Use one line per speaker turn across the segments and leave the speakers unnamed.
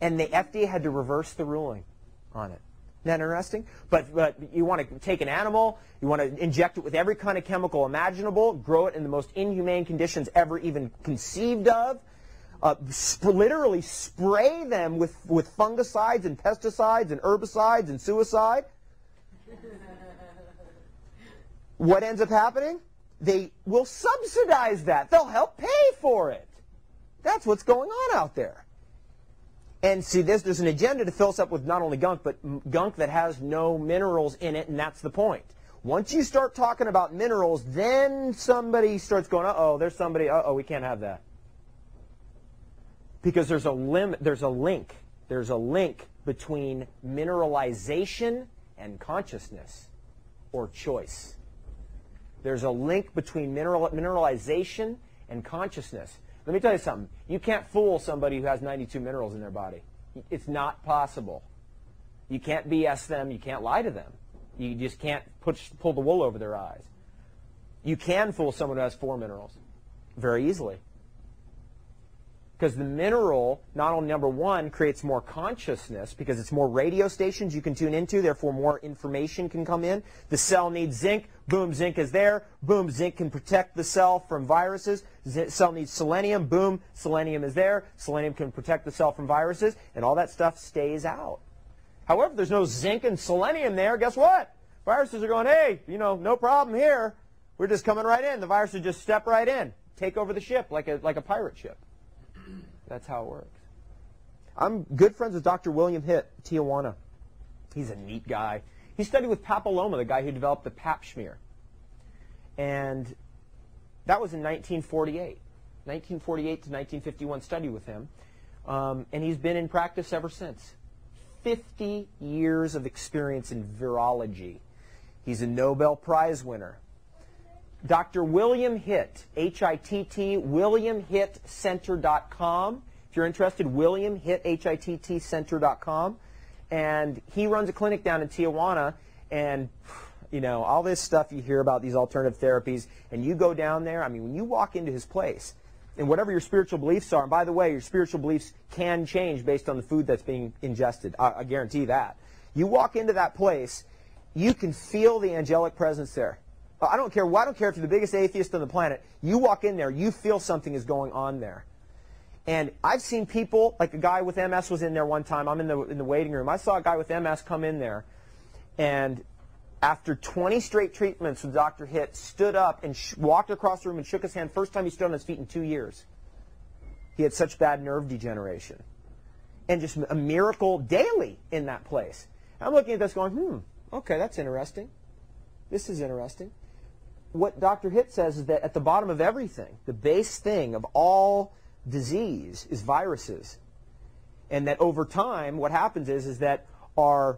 And the FDA had to reverse the ruling on it. Isn't that interesting? But you want to take an animal, you want to inject it with every kind of chemical imaginable, grow it in the most inhumane conditions ever even conceived of, literally spray them with fungicides and pesticides and herbicides and suicide. What ends up happening? They will subsidize that. They'll help pay for it. That's what's going on out there. And see, there's an agenda to fill us up with not only gunk, but gunk that has no minerals in it, and that's the point. Once you start talking about minerals, then somebody starts going, uh-oh, there's somebody, uh-oh, we can't have that. Because there's a link between mineralization and consciousness, or choice. There's a link between mineralization and consciousness. Let me tell you something. You can't fool somebody who has 92 minerals in their body. It's not possible. You can't BS them. You can't lie to them. You just can't pull the wool over their eyes. You can fool someone who has 4 minerals very easily. Because the mineral, not only number one, creates more consciousness because it's more radio stations you can tune into, therefore more information can come in. The cell needs zinc. Boom, zinc is there. Boom, zinc can protect the cell from viruses. Cell needs selenium. Boom, selenium is there. Selenium can protect the cell from viruses, and all that stuff stays out. However, if there's no zinc and selenium there, guess what? Viruses are going, hey, no problem here. We're just coming right in. The viruses just step right in, take over the ship like a pirate ship. That's how it works. I'm good friends with Dr. William Hitt, Tijuana. He's a neat guy. He studied with Papilloma, the guy who developed the pap smear. And that was in 1948. 1948 to 1951 study with him. And he's been in practice ever since. 50 years of experience in virology. He's a Nobel Prize winner. Dr. William Hitt, H-I-T-T, WilliamHittCenter.com. If you're interested, WilliamHitt, HITTCenter.com. And he runs a clinic down in Tijuana, and all this stuff you hear about these alternative therapies, and you go down there, when you walk into his place, and whatever your spiritual beliefs are, and by the way, your spiritual beliefs can change based on the food that's being ingested. I guarantee that. You walk into that place, you can feel the angelic presence there. I don't care if you're the biggest atheist on the planet. You walk in there, you feel something is going on there. And I've seen people, like a guy with MS was in there one time. I'm in the waiting room. I saw a guy with MS come in there, and after 20 straight treatments with Dr. Hitt, stood up and walked across the room and shook his hand. First time he stood on his feet in 2 years. He had such bad nerve degeneration. And just a miracle daily in that place. I'm looking at this going, okay, that's interesting. This is interesting. What Dr. Hitt says is that at the bottom of everything, the base thing of all disease is viruses. And that over time, what happens is that our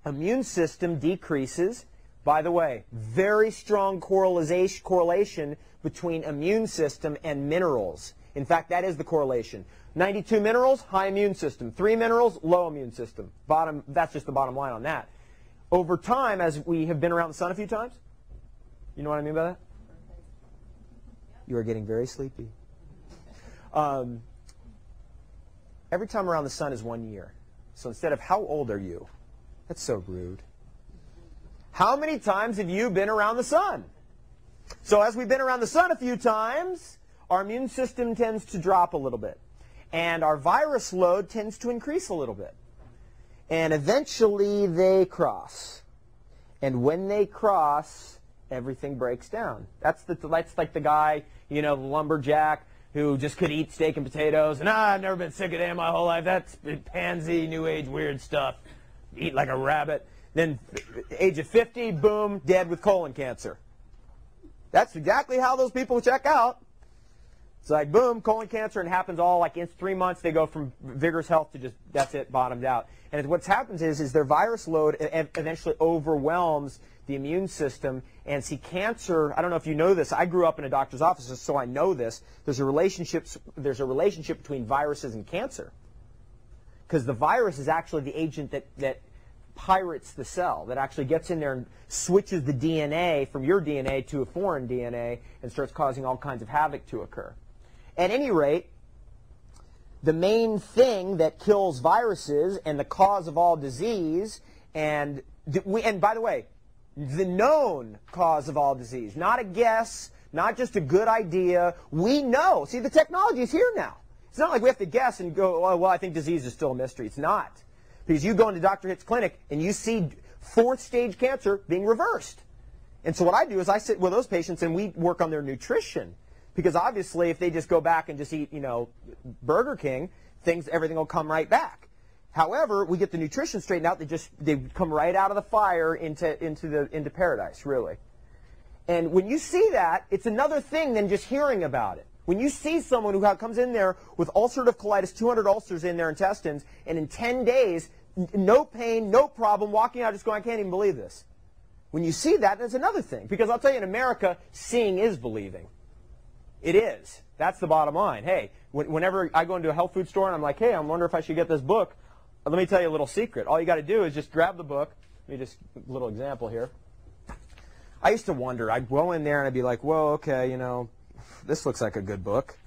immune system decreases. By the way, very strong correlation between immune system and minerals. In fact, that is the correlation. 92 minerals, high immune system. 3 minerals, low immune system. That's just the bottom line on that. Over time, as we have been around the sun a few times, you know what I mean by that? You are getting very sleepy. Every time around the sun is 1 year. So instead of how old are you? That's so rude. How many times have you been around the sun? So as we've been around the sun a few times, our immune system tends to drop a little bit. And our virus load tends to increase a little bit. And eventually they cross. And when they cross, everything breaks down. That's like the guy, the lumberjack who just could eat steak and potatoes. And I've never been sick a day in my whole life. That's pansy, new age, weird stuff. Eat like a rabbit. Then age of 50, boom, dead with colon cancer. That's exactly how those people check out. It's like, boom, colon cancer, and it happens all like in 3 months. They go from vigorous health to just, that's it, bottomed out. And what happens is their virus load eventually overwhelms the immune system. And see, cancer, I don't know if you know this, I grew up in a doctor's office, so I know this. There's a relationship between viruses and cancer. Because the virus is actually the agent that pirates the cell, that actually gets in there and switches the DNA from your DNA to a foreign DNA and starts causing all kinds of havoc to occur. At any rate, the main thing that kills viruses and the cause of all disease, and by the way, the known cause of all disease, not a guess, not just a good idea. We know. See, the technology is here now. It's not like we have to guess and go, oh, well, I think disease is still a mystery. It's not. Because you go into Dr. Hitt's clinic and you see fourth stage cancer being reversed. And so what I do is I sit with those patients and we work on their nutrition. Because obviously if they just go back and just eat, Burger King, everything will come right back. However, we get the nutrition straightened out. They come right out of the fire into paradise, really. And when you see that, it's another thing than just hearing about it. When you see someone who comes in there with ulcerative colitis, 200 ulcers in their intestines, and in 10 days, no pain, no problem, walking out just going, I can't even believe this. When you see that, that's another thing. Because I'll tell you, in America, seeing is believing. It is. That's the bottom line. Hey, whenever I go into a health food store and I'm like, hey, I wonder if I should get this book, let me tell you a little secret. All you got to do is just grab the book. Let me just, a little example here. I used to wonder. I'd go in there and I'd be like, whoa, okay, this looks like a good book.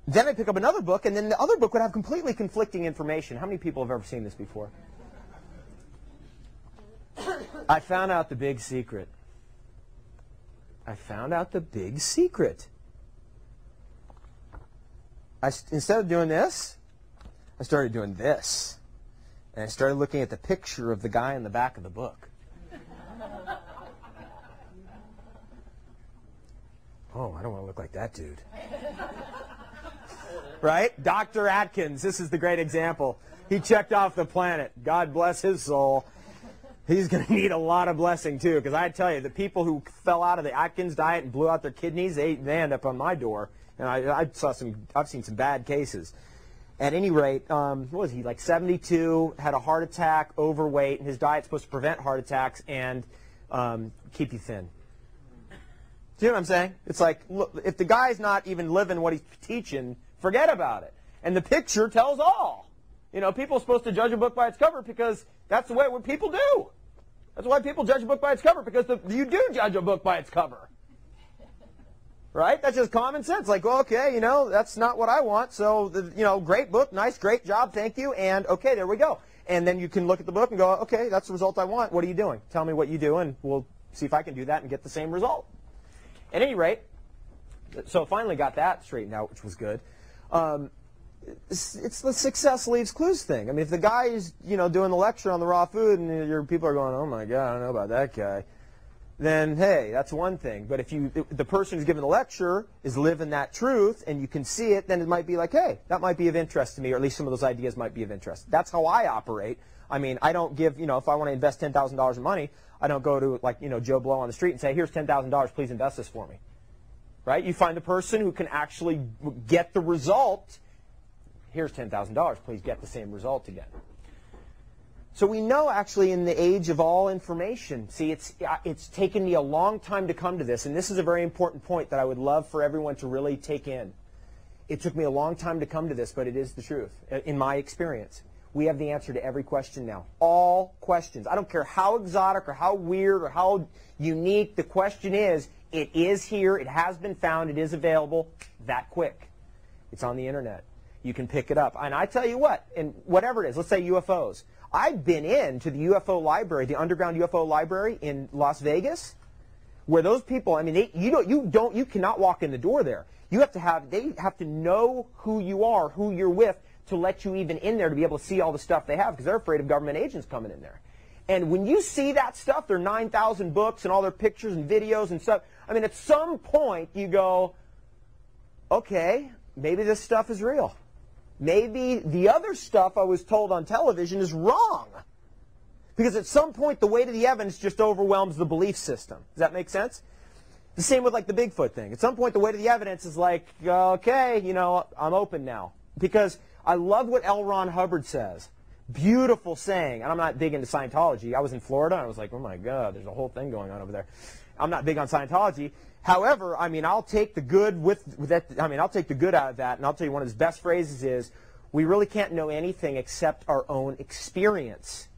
Then I'd pick up another book, and then the other book would have completely conflicting information. How many people have ever seen this before? I found out the big secret. I found out the big secret. Instead of doing this, I started doing this. And I started looking at the picture of the guy in the back of the book. Oh, I don't want to look like that dude. Right? Dr. Atkins, this is the great example. He checked off the planet. God bless his soul. He's going to need a lot of blessing, too, because I tell you, the people who fell out of the Atkins diet and blew out their kidneys, they end up on my door. And I've seen some bad cases. At any rate, what was he, like 72, had a heart attack, overweight, and his diet's supposed to prevent heart attacks and keep you thin. Do you know what I'm saying? It's like, look, if the guy's not even living what he's teaching, forget about it. And the picture tells all. People are supposed to judge a book by its cover because that's the way what people do. That's why people judge a book by its cover, because you do judge a book by its cover. Right? That's just common sense. Like, well, okay, that's not what I want. So, great book, nice, great job, thank you. And, okay, there we go. And then you can look at the book and go, okay, that's the result I want. What are you doing? Tell me what you do, and we'll see if I can do that and get the same result. At any rate, so finally got that straightened out, which was good. It's the success leaves clues thing. I mean, if the guy is, doing the lecture on the raw food and your people are going, oh my God, I don't know about that guy, then hey, that's one thing. But if the person who's giving the lecture is living that truth and you can see it, then it might be like, hey, that might be of interest to me, or at least some of those ideas might be of interest. That's how I operate. I mean, I don't give, if I want to invest $10,000 in money, I don't go to, like, Joe Blow on the street and say, here's $10,000, please invest this for me. Right? You find the person who can actually get the result. Here's $10,000, please get the same result again. So we know, actually, in the age of all information, see, it's taken me a long time to come to this, and this is a very important point that I would love for everyone to really take in. It took me a long time to come to this, but it is the truth, in my experience. We have the answer to every question now. All questions. I don't care how exotic or how weird or how unique the question is. It is here. It has been found. It is available that quick. It's on the internet. You can pick it up. And I tell you what, and whatever it is, let's say UFOs. I've been into the UFO library, the underground UFO library in Las Vegas, where those people, I mean, you cannot walk in the door there. They have to know who you are, who you're with, to let you even in there to be able to see all the stuff they have, because they're afraid of government agents coming in there. And when you see that stuff, their 9,000 books and all their pictures and videos and stuff, I mean, at some point you go, okay, maybe this stuff is real. Maybe the other stuff I was told on television is wrong. Because at some point, the weight of the evidence just overwhelms the belief system. Does that make sense? The same with, like, the Bigfoot thing. At some point, the weight of the evidence is like, okay, I'm open now. Because I love what L. Ron Hubbard says. Beautiful saying. And I'm not big into Scientology. I was in Florida, and I was like, oh, my God, there's a whole thing going on over there. I'm not big on Scientology. However, I mean, I'll take the good with that. I mean, I'll take the good out of that, and I'll tell you one of his best phrases is, we really can't know anything except our own experience.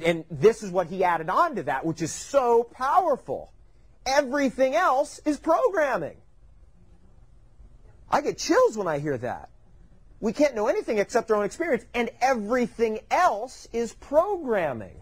And this is what he added on to that, which is so powerful. Everything else is programming. I get chills when I hear that. we can't know anything except our own experience, and everything else is programming.